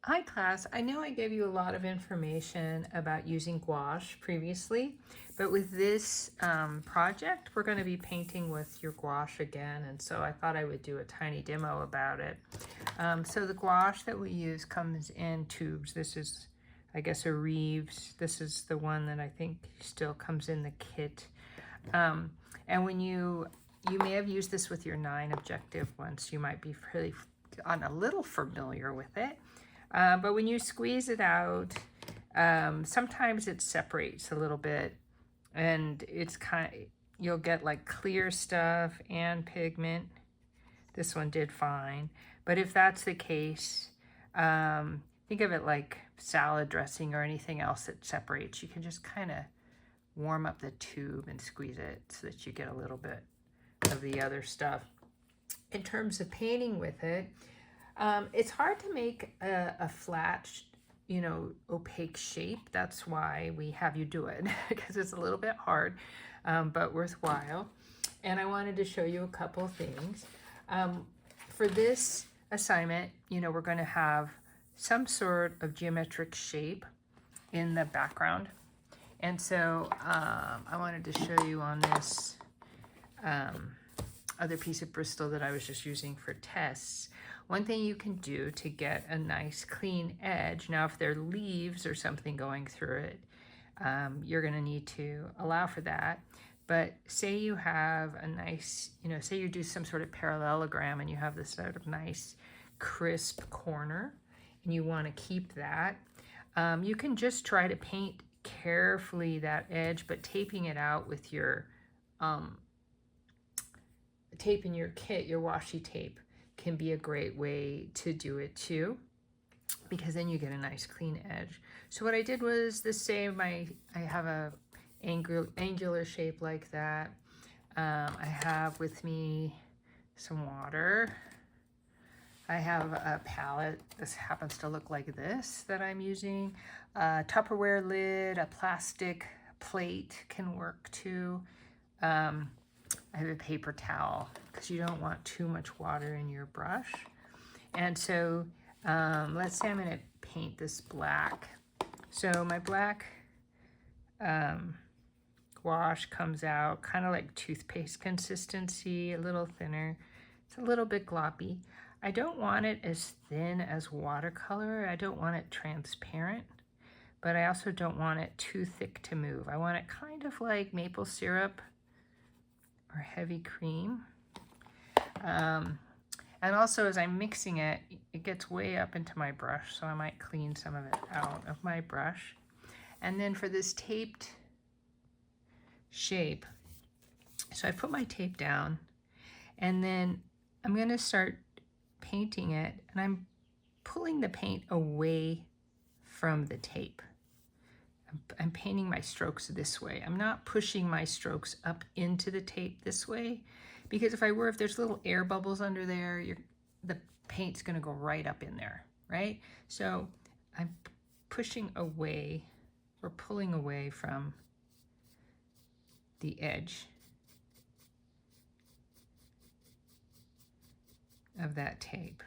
Hi class, I know I gave you a lot of information about using gouache previously, but with this project, we're going to be painting with your gouache again, and so I thought I would do a tiny demo about it. So the gouache that we use comes in tubes. This is, I guess, a Reeves. This is the one that I think still comes in the kit. And when you may have used this with your 9 objective once, you might be really a little familiar with it. But when you squeeze it out, sometimes it separates a little bit, and it's you'll get like clear stuff and pigment. This one did fine, but if that's the case, think of it like salad dressing or anything else that separates. You can just kind of warm up the tube and squeeze it so that you get a little bit of the other stuff. In terms of painting with it, it's hard to make a flat, opaque shape. That's why we have you do it, because it's a little bit hard, but worthwhile. And I wanted to show you a couple things. For this assignment, we're going to have some sort of geometric shape in the background. And so I wanted to show you on this other piece of Bristol that I was just using for tests. One thing you can do to get a nice clean edge, now if there are leaves or something going through it, you're going to need to allow for that. But say you have a nice, say you do some sort of parallelogram and you have this sort of nice crisp corner and you want to keep that, you can just try to paint carefully that edge, but taping it out with your tape in your kit, your washi tape, can be a great way to do it too, because then you get a nice clean edge. So what I did was the same. I have a angular shape like that. I have with me some water. I have a palette. This happens to look like this that I'm using. A Tupperware lid, a plastic plate can work too. I have a paper towel because you don't want too much water in your brush. And so let's say I'm going to paint this black. So my black gouache comes out kind of like toothpaste consistency, a little thinner. It's a little bit gloppy. I don't want it as thin as watercolor. I don't want it transparent, but I also don't want it too thick to move. I want it kind of like maple syrup or heavy cream. And also as I'm mixing it, it gets way up into my brush, so I might clean some of it out of my brush. And then for this taped shape, so I put my tape down, and then I'm going to start painting it, and I'm pulling the paint away from the tape. I'm painting my strokes this way. I'm not pushing my strokes up into the tape this way, because if there's little air bubbles under there, the paint's going to go right up in there, right? So I'm pushing away or pulling away from the edge of that tape.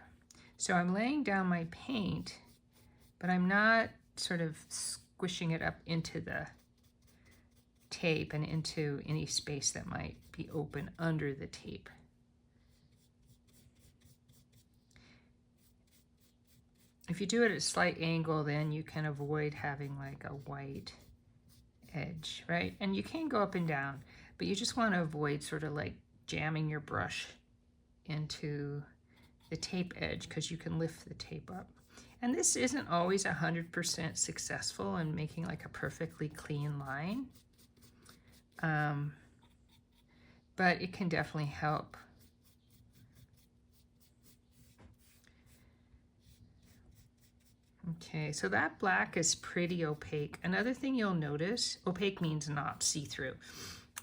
So I'm laying down my paint, but I'm not sort of squishing it up into the tape and into any space that might be open under the tape. If you do it at a slight angle, then you can avoid having like a white edge, right? And you can go up and down, but you just want to avoid sort of like jamming your brush into the tape edge, because you can lift the tape up. And this isn't always 100% successful in making like a perfectly clean line, but it can definitely help. Okay, so that black is pretty opaque. Another thing you'll notice, opaque means not see-through.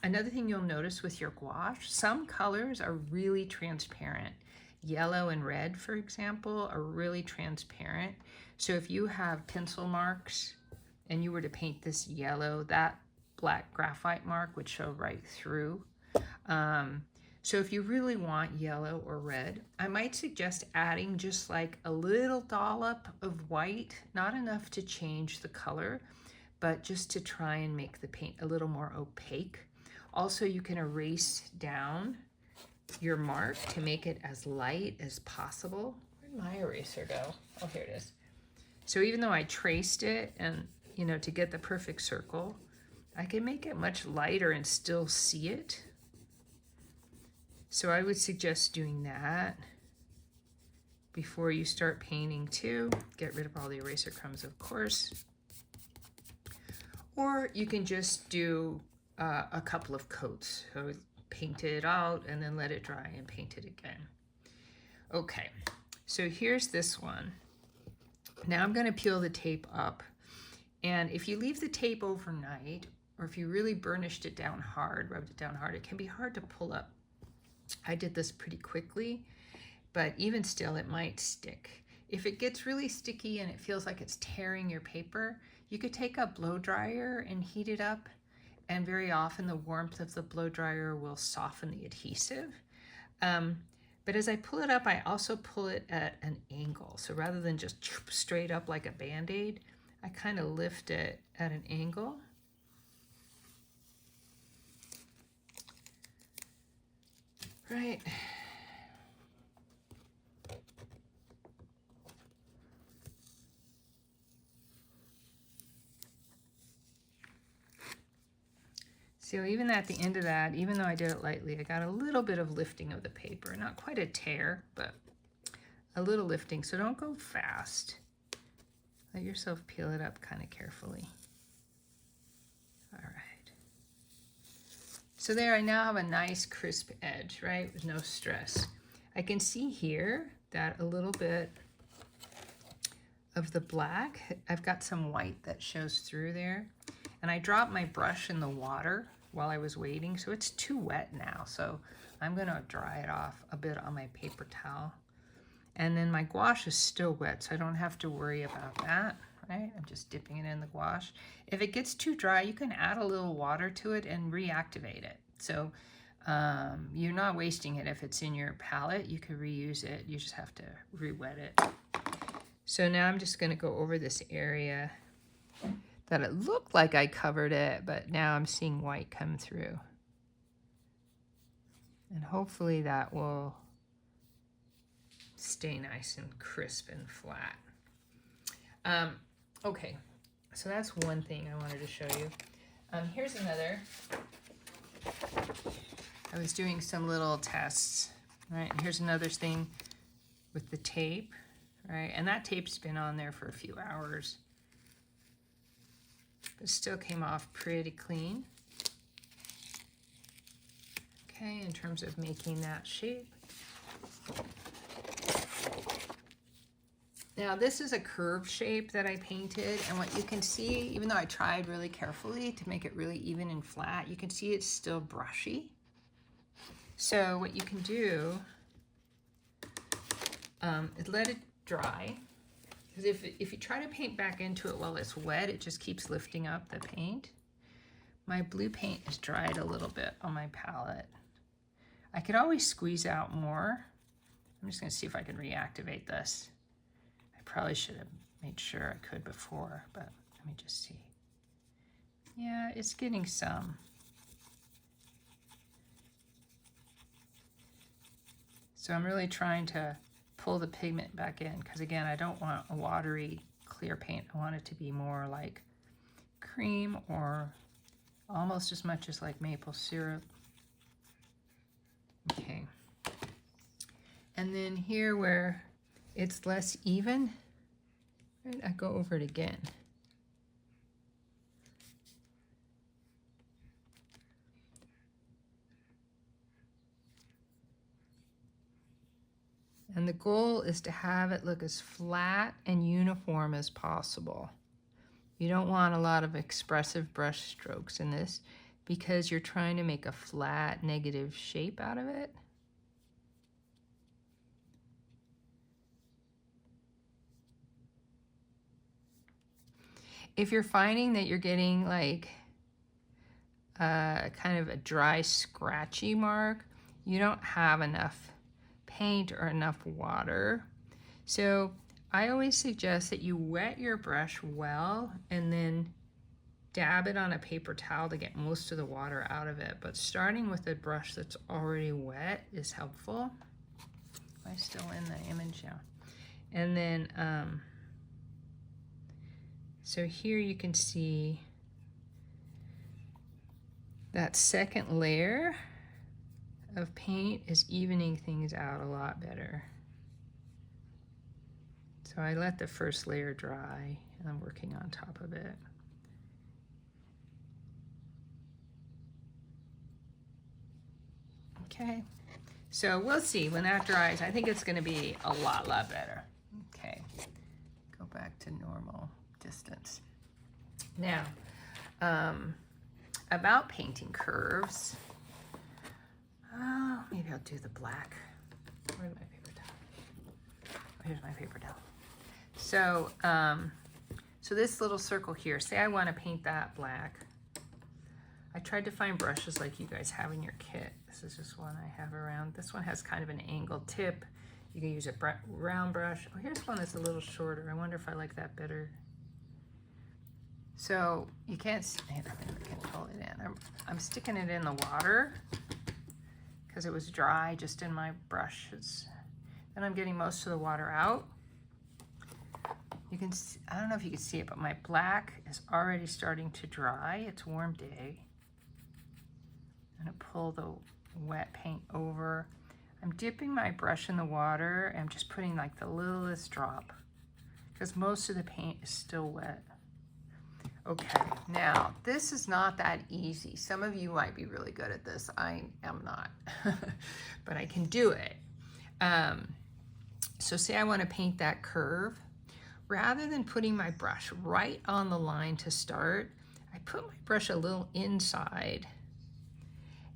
Another thing you'll notice with your gouache, some colors are really transparent. Yellow and red, for example, are really transparent. So if you have pencil marks and you were to paint this yellow, that black graphite mark would show right through. So if you really want yellow or red, I might suggest adding just like a little dollop of white, not enough to change the color, but just to try and make the paint a little more opaque. Also, you can erase down your mark to make it as light as possible. Where'd my eraser go? Oh, here it is. So even though I traced it and, you know, to get the perfect circle, I can make it much lighter and still see it. So I would suggest doing that before you start painting too. Get rid of all the eraser crumbs, of course. Or you can just do a couple of coats. So paint it out and then let it dry and paint it again. Okay, so here's this one. Now I'm going to peel the tape up. And if you leave the tape overnight, or if you really burnished it down hard, rubbed it down hard, it can be hard to pull up. I did this pretty quickly, but even still, it might stick. If it gets really sticky and it feels like it's tearing your paper, you could take a blow dryer and heat it up, and very often the warmth of the blow dryer will soften the adhesive. But as I pull it up, I also pull it at an angle. So rather than just straight up like a Band-Aid, I kind of lift it at an angle. Right. So even at the end of that, even though I did it lightly, I got a little bit of lifting of the paper. Not quite a tear, but a little lifting. So don't go fast. Let yourself peel it up kind of carefully. All right. So there, I now have a nice crisp edge, right? With no stress. I can see here that a little bit of the black, I've got some white that shows through there. And I dropped my brush in the water while I was waiting, so it's too wet now. So I'm gonna dry it off a bit on my paper towel. And then my gouache is still wet, so I don't have to worry about that, right? I'm just dipping it in the gouache. If it gets too dry, you can add a little water to it and reactivate it. So you're not wasting it if it's in your palette. You could reuse it. You just have to re-wet it. So now I'm just gonna go over this area that it looked like I covered it, but now I'm seeing white come through. And hopefully that will stay nice and crisp and flat. Okay, so that's one thing I wanted to show you. Here's another. I was doing some little tests, right? And here's another thing with the tape, right? And that tape's been on there for a few hours. But still came off pretty clean. Okay, in terms of making that shape. Now this is a curved shape that I painted, and what you can see, even though I tried really carefully to make it really even and flat, you can see it's still brushy. So what you can do is let it dry. Because if you try to paint back into it while it's wet, it just keeps lifting up the paint. My blue paint is dried a little bit on my palette. I could always squeeze out more. I'm just gonna see if I can reactivate this. I probably should have made sure I could before, but let me just see. Yeah, it's getting some. So I'm really trying to pull the pigment back in, because again, I don't want a watery clear paint. I want it to be more like cream, or almost as much as like maple syrup. Okay. And then here where it's less even, right, I go over it again. And the goal is to have it look as flat and uniform as possible. You don't want a lot of expressive brush strokes in this because you're trying to make a flat negative shape out of it. If you're finding that you're getting like kind of a dry, scratchy mark, you don't have enough paint or enough water. So I always suggest that you wet your brush well and then dab it on a paper towel to get most of the water out of it. But starting with a brush that's already wet is helpful. Am I still in the image now? And then, so here you can see that second layer of paint is evening things out a lot better. So I let the first layer dry and I'm working on top of it. Okay, so we'll see when that dries. I think it's going to be a lot better. Okay, go back to normal distance. Now, about painting curves, maybe I'll do the black. Where's my paper towel? Oh, here's my paper towel. So, so this little circle here, say I want to paint that black. I tried to find brushes like you guys have in your kit. This is just one I have around. This one has kind of an angled tip. You can use a round brush. Oh, here's one that's a little shorter. I wonder if I like that better. So you can't, I can pull it in. I'm sticking it in the water because it was dry just in my brushes. Then I'm getting most of the water out. You can see, I don't know if you can see it, but my black is already starting to dry. It's a warm day. I'm gonna pull the wet paint over. I'm dipping my brush in the water. I'm just putting like the littlest drop because most of the paint is still wet. Okay, now this is not that easy. Some of you might be really good at this. I am not, but I can do it. So say I want to paint that curve. Rather than putting my brush right on the line to start, I put my brush a little inside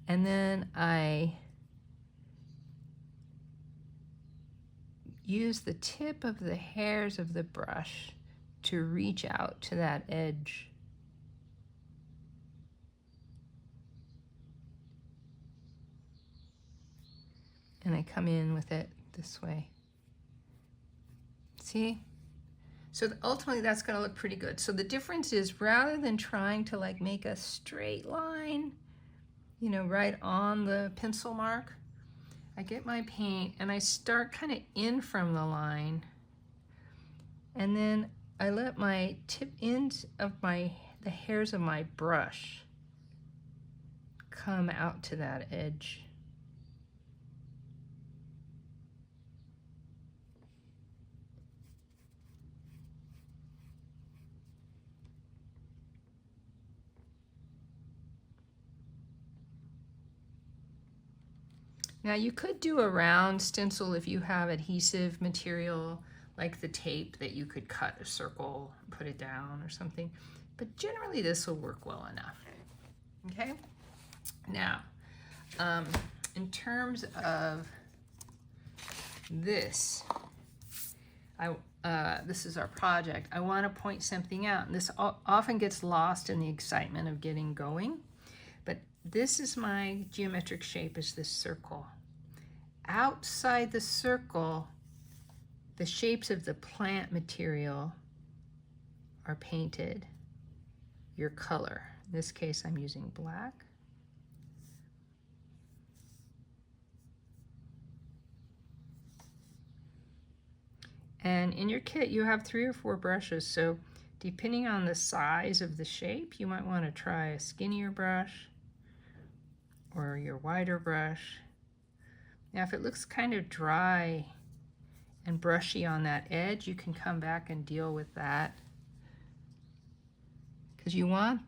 and then I use the tip of the hairs of the brush to reach out to that edge. And I come in with it this way. See? So ultimately that's going to look pretty good. So the difference is rather than trying to like make a straight line, you know, right on the pencil mark, I get my paint and I start kind of in from the line. And then I let my tip ends of the hairs of my brush come out to that edge. Now you could do a round stencil if you have adhesive material like the tape that you could cut a circle, put it down or something, but generally this will work well enough. Okay, now in terms of this, this is our project. I want to point something out, and this often gets lost in the excitement of getting going, but this is my geometric shape, is this circle. Outside the circle, the shapes of the plant material are painted your color. In this case, I'm using black. And in your kit, you have 3 or 4 brushes, so depending on the size of the shape, you might want to try a skinnier brush or your wider brush. Now, if it looks kind of dry and brushy on that edge, you can come back and deal with that, because you want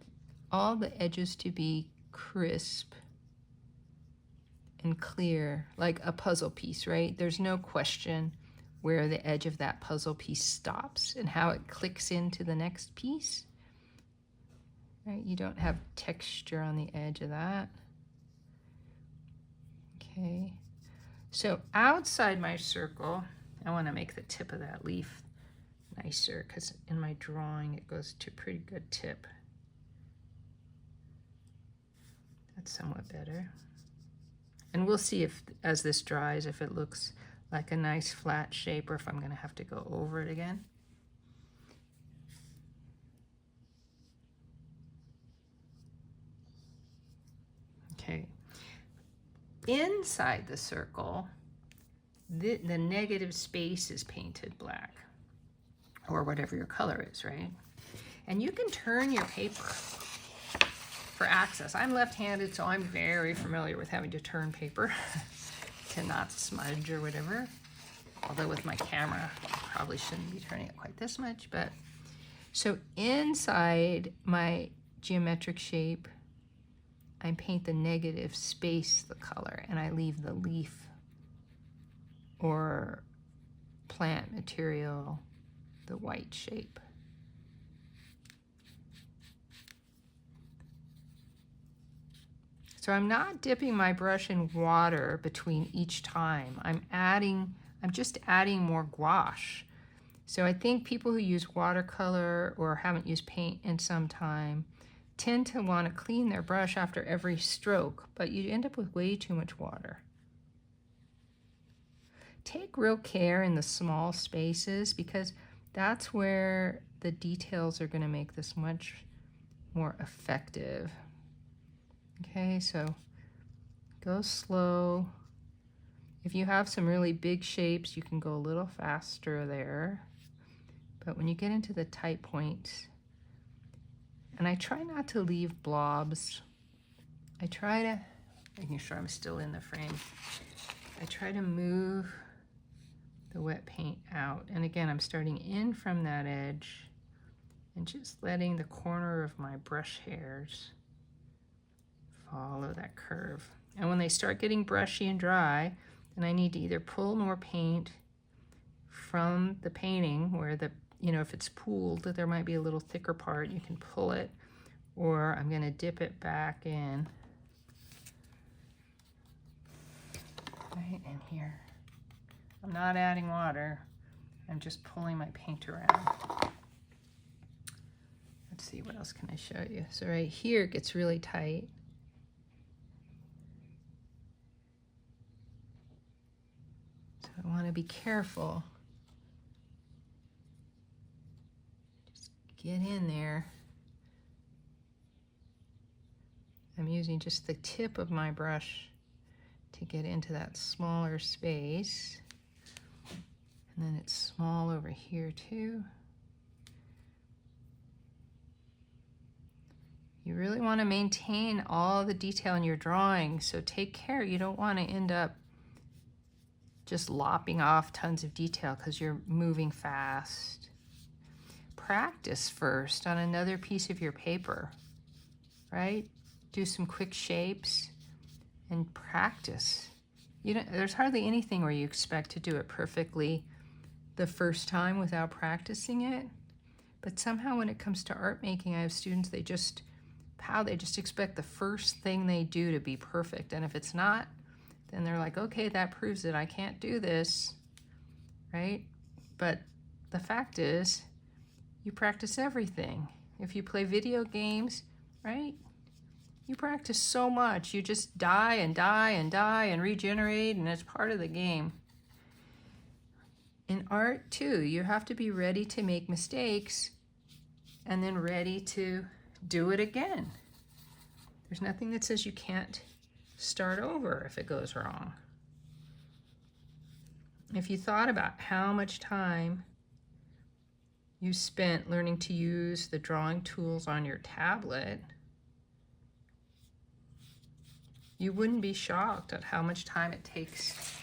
all the edges to be crisp and clear, like a puzzle piece, right? There's no question where the edge of that puzzle piece stops and how it clicks into the next piece, right? You don't have texture on the edge of that. Okay, so outside my circle, I want to make the tip of that leaf nicer, because in my drawing it goes to a pretty good tip. That's somewhat better. And we'll see if, as this dries, if it looks like a nice flat shape or if I'm going to have to go over it again. Okay. Inside the circle, the negative space is painted black, or whatever your color is, right? And you can turn your paper for access. I'm left-handed, so I'm very familiar with having to turn paper to not smudge or whatever. Although with my camera, I probably shouldn't be turning it quite this much. But so inside my geometric shape, I paint the negative space the color, and I leave the leaf or plant material the white shape. So I'm not dipping my brush in water between each time. I'm just adding more gouache. So I think people who use watercolor or haven't used paint in some time tend to want to clean their brush after every stroke, but you end up with way too much water. Take real care in the small spaces because that's where the details are going to make this much more effective. Okay, so go slow. If you have some really big shapes, you can go a little faster there. But when you get into the tight points, and I try not to leave blobs. I try to, making sure I'm still in the frame, I try to move the wet paint out. And again, I'm starting in from that edge and just letting the corner of my brush hairs follow that curve. And when they start getting brushy and dry, then I need to either pull more paint from the painting where the, if it's pooled, there might be a little thicker part, you can pull it, or I'm going to dip it back in right in here. I'm not adding water, I'm just pulling my paint around. Let's see, what else can I show you? So right here it gets really tight. So I want to be careful. Just get in there. I'm using just the tip of my brush to get into that smaller space. And then it's small over here too. You really want to maintain all the detail in your drawing, so take care. You don't want to end up just lopping off tons of detail because you're moving fast. Practice first on another piece of your paper, right? Do some quick shapes and practice. There's hardly anything where you expect to do it perfectly the first time without practicing it. But somehow when it comes to art making, I have students, they just expect the first thing they do to be perfect. And if it's not, then they're like, okay, that proves it. I can't do this, right? But the fact is, you practice everything. If you play video games, right? You practice so much. You just die and die and die and regenerate, and it's part of the game. In art, too, you have to be ready to make mistakes and then ready to do it again. There's nothing that says you can't start over if it goes wrong. If you thought about how much time you spent learning to use the drawing tools on your tablet, you wouldn't be shocked at how much time it takes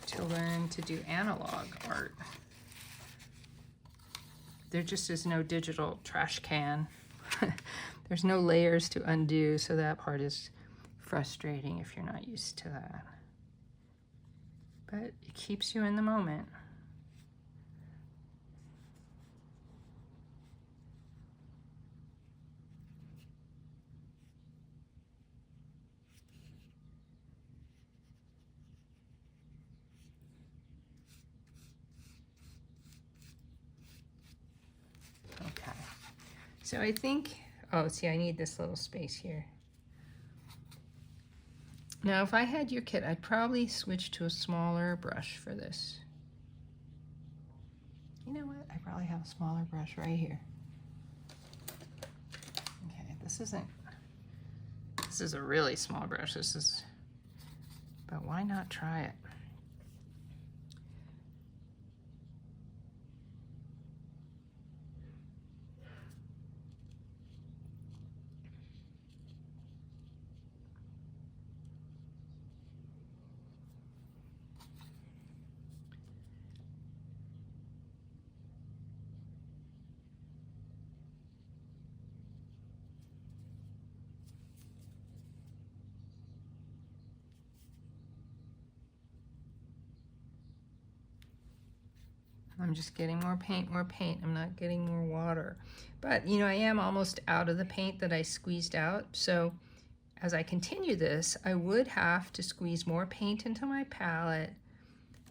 to learn to do analog art. There just is no digital trash can. There's no layers to undo, so that part is frustrating if you're not used to that. But it keeps you in the moment. Okay, so I think, oh, see, I need this little space here. Now, if I had your kit, I'd probably switch to a smaller brush for this. You know what? I probably have a smaller brush right here. Okay, this is a really small brush. But why not try it? I'm just getting more paint. I'm not getting more water. But, you know, I am almost out of the paint that I squeezed out. So as I continue this, I would have to squeeze more paint into my palette,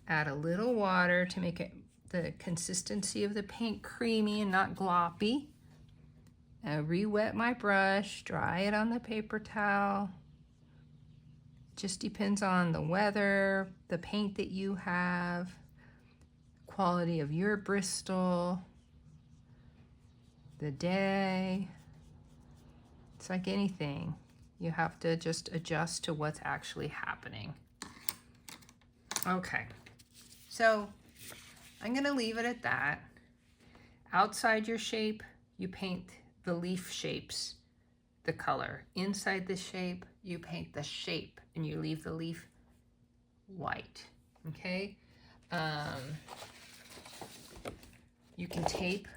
add a little water to make it the consistency of the paint creamy and not gloppy. Re-wet my brush, dry it on the paper towel. Just depends on the weather, the paint that you have, quality of your Bristol, the day. It's like anything. You have to just adjust to what's actually happening. Okay, so I'm gonna leave it at that. Outside your shape, you paint the leaf shapes, the color. Inside the shape, you paint the shape and you leave the leaf white, okay? You can tape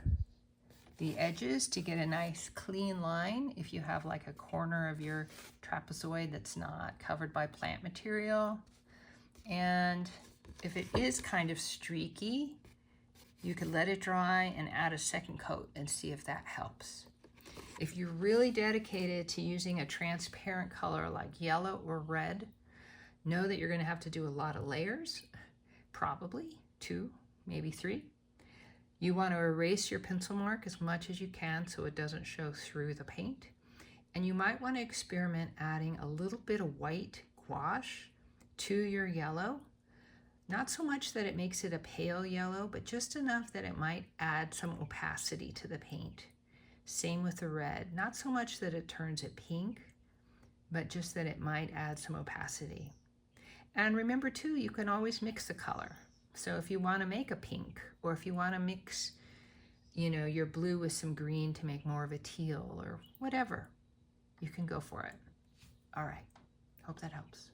the edges to get a nice clean line if you have like a corner of your trapezoid that's not covered by plant material. And if it is kind of streaky, you could let it dry and add a second coat and see if that helps. If you're really dedicated to using a transparent color like yellow or red, know that you're going to have to do a lot of layers, probably 2, maybe 3. You want to erase your pencil mark as much as you can so it doesn't show through the paint. And you might want to experiment adding a little bit of white gouache to your yellow. Not so much that it makes it a pale yellow, but just enough that it might add some opacity to the paint. Same with the red. Not so much that it turns it pink, but just that it might add some opacity. And remember too, you can always mix the color. So if you want to make a pink, or if you want to mix, you know, your blue with some green to make more of a teal or whatever, you can go for it. All right, hope that helps.